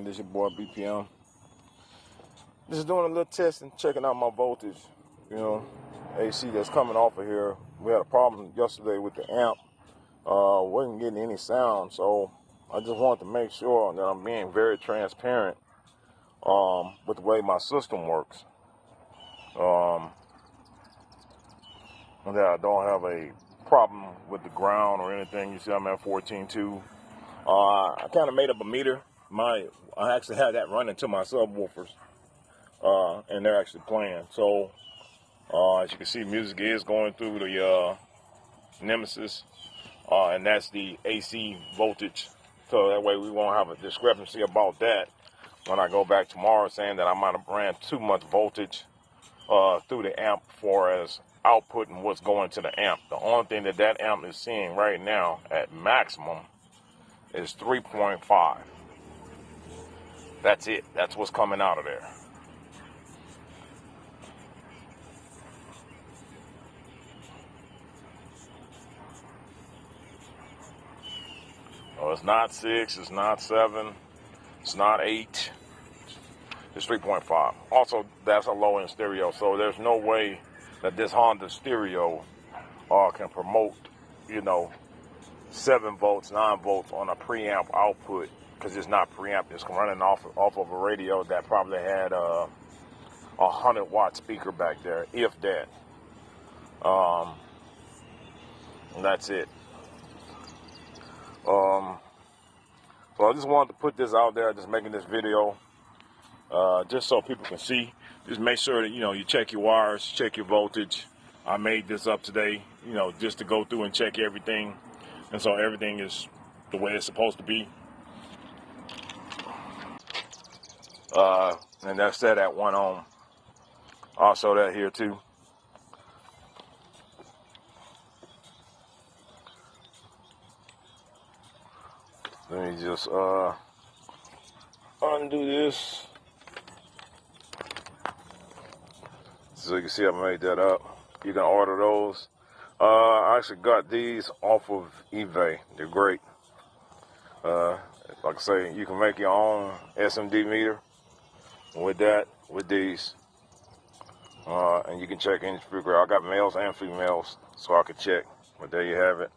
man? This your boy BPM. Just doing a little testing, checking out my voltage. You know, AC that's coming off of here. We had a problem yesterday with the amp. Wasn't getting any sound, so I just wanted to make sure that I'm being very transparent with the way my system works. And that I don't have a problem with the ground or anything. You see I'm at 14.2. I kind of made up a meter. I actually had that running to my subwoofers, and they're actually playing. So as you can see, music is going through the Nemesis, and that's the AC voltage. So that way we won't have a discrepancy about that when I go back tomorrow saying that I might have ran too much voltage through the amp for as output and what's going to the amp. The only thing that amp is seeing right now at maximum is 3.5. That's it. That's what's coming out of there. Oh, it's not 6, it's not 7, it's not 8, it's 3.5. Also, that's a low-end stereo, so there's no way that this Honda stereo can promote, 7 volts, 9 volts on a preamp output, because it's not preamp. It's running off of a radio that probably had a 100-watt speaker back there, if that. And that's it. So I just wanted to put this out there, just making this video, just so people can see. Just make sure that, you check your wires, check your voltage. I made this up today, just to go through and check everything. And so everything is the way it's supposed to be. And that's set at 1 ohm. I'll show that here too. Let me just undo this. So you can see I made that up. You can order those. I actually got these off of eBay. They're great. Like I say, you can make your own SMD meter with these. And you can check any figure. I got males and females, so I can check. But there you have it.